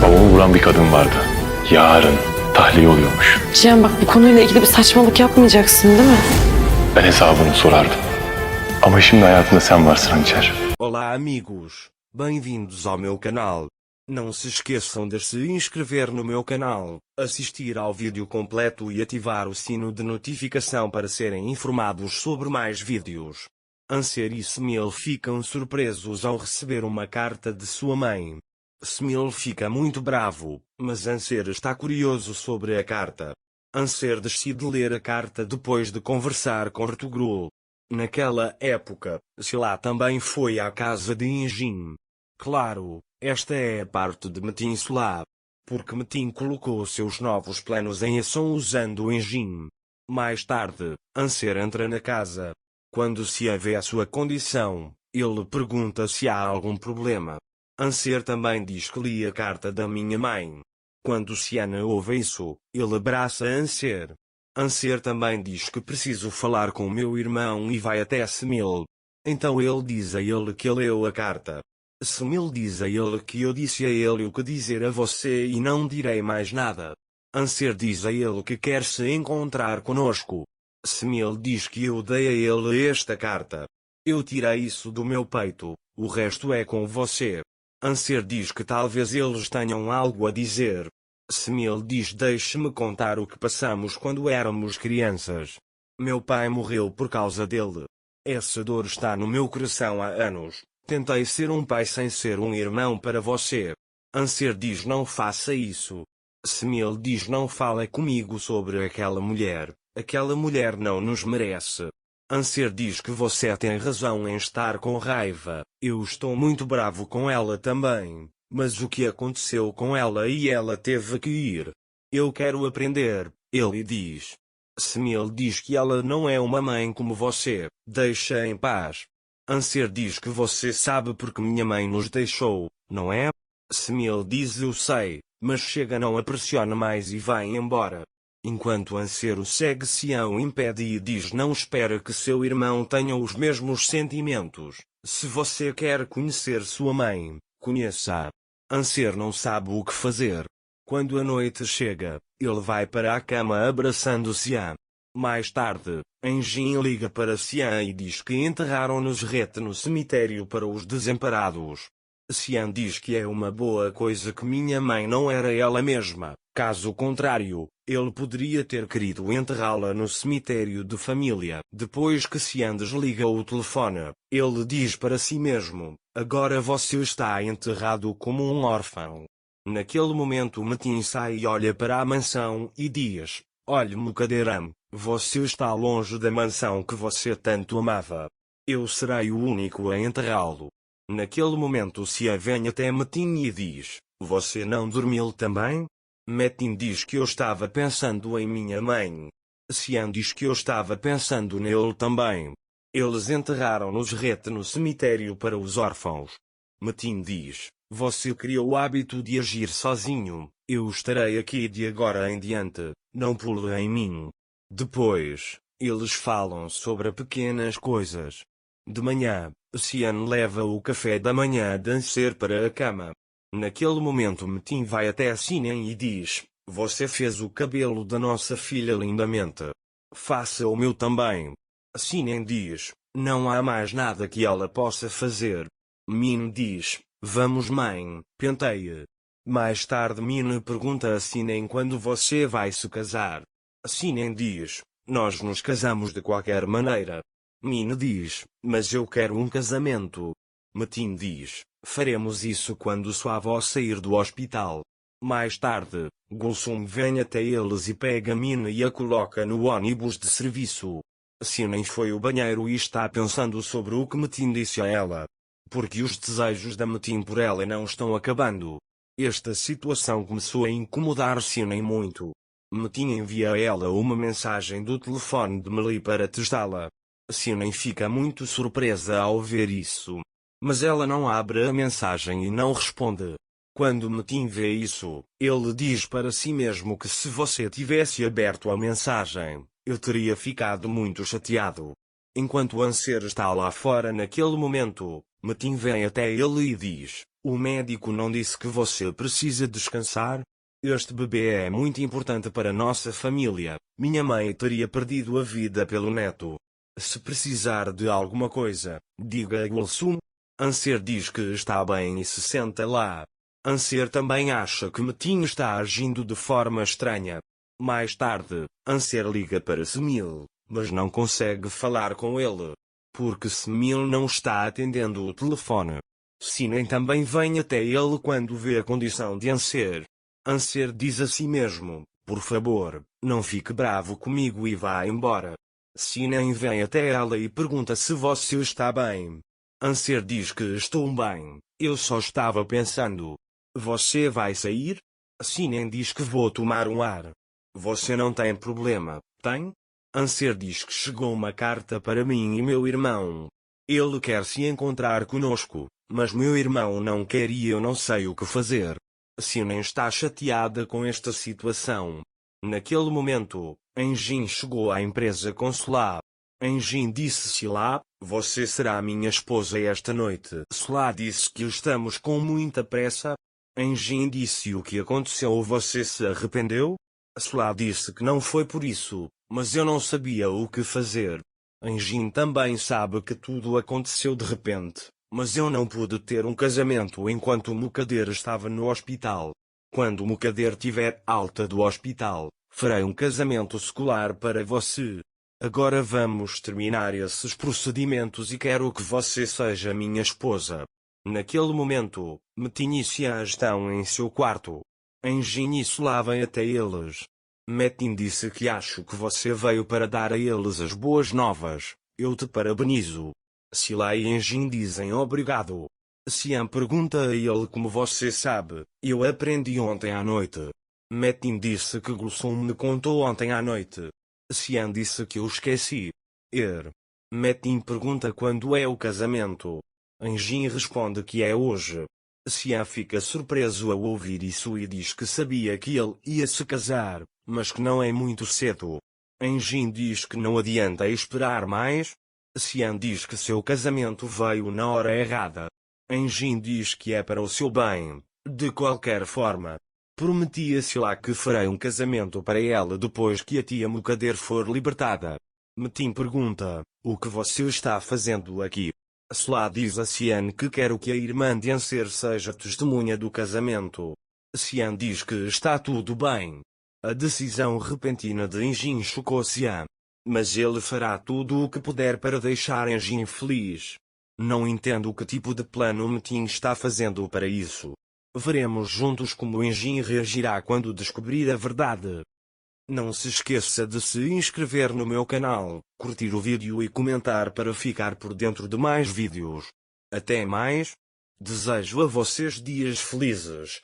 tavuğu vuran bir kadın vardı. Yarın tahliye oluyormuş. Cihan bak bu konuyla ilgili bir saçmalık yapmayacaksın değil mi? Ben hesabını sorardım. Ama şimdi hayatında sen varsın Hançer. Olá amigos, bem-vindos ao meu canal. Não se esqueçam de se inscrever no meu canal, assistir ao vídeo completo e ativar o sino de notificação para serem informados sobre mais vídeos. Anser e Smil ficam surpresos ao receber uma carta de sua mãe. Smil fica muito bravo, mas Anser está curioso sobre a carta. Anser decide ler a carta depois de conversar com Ertugrul. Naquela época, Sila também foi à casa de Engin. Claro, esta é a parte de Metin Sila. Porque Metin colocou seus novos planos em ação usando Engin. Mais tarde, Anser entra na casa. Quando Sia vê a sua condição, ele pergunta se há algum problema. Anser também diz que li a carta da minha mãe. Quando Siana ouve isso, ele abraça Anser. Anser também diz que preciso falar com meu irmão e vai até Smil. Então ele diz a ele que leu a carta. Smil diz a ele que eu disse a ele o que dizer a você e não direi mais nada. Anser diz a ele que quer se encontrar conosco. Smil diz que eu dei a ele esta carta. Eu tirei isso do meu peito, o resto é com você. Anser diz que talvez eles tenham algo a dizer. Smil diz: deixe-me contar o que passamos quando éramos crianças. Meu pai morreu por causa dele. Essa dor está no meu coração há anos. Tentei ser um pai sem ser um irmão para você. Anser diz: não faça isso. Smil diz: não fale comigo sobre aquela mulher. Aquela mulher não nos merece. Anser diz que você tem razão em estar com raiva. Eu estou muito bravo com ela também. Mas o que aconteceu com ela e ela teve que ir? Eu quero aprender, ele diz. Smil diz que ela não é uma mãe como você, deixa em paz. Anser diz que você sabe porque minha mãe nos deixou, não é? Smil diz: eu sei, mas chega, não a pressiona mais e vai embora. Enquanto Anser o segue, Sião impede e diz: não espera que seu irmão tenha os mesmos sentimentos. Se você quer conhecer sua mãe, conheça-a. Anser não sabe o que fazer. Quando a noite chega, ele vai para a cama abraçando Sian. Mais tarde, Engin liga para Sian e diz que enterraram Nusret no cemitério para os desamparados. Sian diz que é uma boa coisa que minha mãe não era ela mesma, caso contrário, ele poderia ter querido enterrá-la no cemitério de família. Depois que Sian desliga o telefone, ele diz para si mesmo: agora você está enterrado como um órfão. Naquele momento Metin sai e olha para a mansão e diz: olhe-me, Caderam, você está longe da mansão que você tanto amava. Eu serei o único a enterrá-lo. Naquele momento Sia vem até Metin e diz: você não dormiu também? Metin diz que eu estava pensando em minha mãe. Sian diz que eu estava pensando nele também. Eles enterraram Nusret no cemitério para os órfãos. Metin diz: você criou o hábito de agir sozinho, eu estarei aqui de agora em diante, não pule em mim. Depois, eles falam sobre pequenas coisas. De manhã, Sian leva o café da manhã de Anser para a cama. Naquele momento Metin vai até Sinem e diz: você fez o cabelo da nossa filha lindamente. Faça o meu também. Sinem diz: não há mais nada que ela possa fazer. Min diz: vamos mãe, penteie. Mais tarde Min pergunta a Sinem quando você vai se casar. Sinem diz: nós nos casamos de qualquer maneira. Min diz: mas eu quero um casamento. Metin diz: faremos isso quando sua avó sair do hospital. Mais tarde, Gulsum vem até eles e pega Min e a coloca no ônibus de serviço. Sinem foi ao banheiro e está pensando sobre o que Metin disse a ela. Porque os desejos da Metin por ela não estão acabando. Esta situação começou a incomodar Sinem muito. Metin envia a ela uma mensagem do telefone de Meli para testá-la. Sinem fica muito surpresa ao ver isso. Mas ela não abre a mensagem e não responde. Quando Metin vê isso, ele diz para si mesmo que se você tivesse aberto a mensagem, eu teria ficado muito chateado. Enquanto Anser está lá fora naquele momento, Metin vem até ele e diz: O médico não disse que você precisa descansar? Este bebê é muito importante para nossa família. Minha mãe teria perdido a vida pelo neto. Se precisar de alguma coisa, diga a Gulsum. Anser diz que está bem e se senta lá. Anser também acha que Metin está agindo de forma estranha. Mais tarde, Anser liga para Semil, mas não consegue falar com ele, porque Semil não está atendendo o telefone. Sinem também vem até ele quando vê a condição de Anser. Anser diz a si mesmo, por favor, não fique bravo comigo e vá embora. Sinem vem até ela e pergunta se você está bem. Anser diz que estou bem, eu só estava pensando. Você vai sair? Sinem diz que vou tomar um ar. Você não tem problema, tem? Anser diz que chegou uma carta para mim e meu irmão. Ele quer se encontrar conosco, mas meu irmão não quer e eu não sei o que fazer. Sinem está chateada com esta situação. Naquele momento, Enjin chegou à empresa consular. Enjin disse Sila, você será minha esposa esta noite. Sila disse que estamos com muita pressa. Enjin disse o que aconteceu. Você se arrependeu? Sila disse que não foi por isso, mas eu não sabia o que fazer. Enjin também sabe que tudo aconteceu de repente, mas eu não pude ter um casamento enquanto Mukader estava no hospital. Quando Mukader tiver alta do hospital, farei um casamento secular para você. Agora vamos terminar esses procedimentos e quero que você seja minha esposa. Naquele momento, Metin e Xian estão em seu quarto. Enjin e Sila vêm até eles. Metin disse que acho que você veio para dar a eles as boas novas. Eu te parabenizo. Sila e Enjin dizem obrigado. Xian pergunta a ele como você sabe. Eu aprendi ontem à noite. Metin disse que Gulsum me contou ontem à noite. Xian disse que eu esqueci. Metin pergunta quando é o casamento. Enjin responde que é hoje. Xian fica surpreso ao ouvir isso e diz que sabia que ele ia se casar, mas que não é muito cedo. Enjin diz que não adianta esperar mais. Xian diz que seu casamento veio na hora errada. Enjin diz que é para o seu bem, de qualquer forma. Prometi-se lá que farei um casamento para ela depois que a tia Mukader for libertada. Metin pergunta, o que você está fazendo aqui? Sila diz a Xian que quero que a irmã de Anser seja testemunha do casamento. Xian diz que está tudo bem. A decisão repentina de Enjin chocou Xian. Mas ele fará tudo o que puder para deixar Enjin feliz. Não entendo que tipo de plano Metin está fazendo para isso. Veremos juntos como Enjin reagirá quando descobrir a verdade. Não se esqueça de se inscrever no meu canal, curtir o vídeo e comentar para ficar por dentro de mais vídeos. Até mais. Desejo a vocês dias felizes.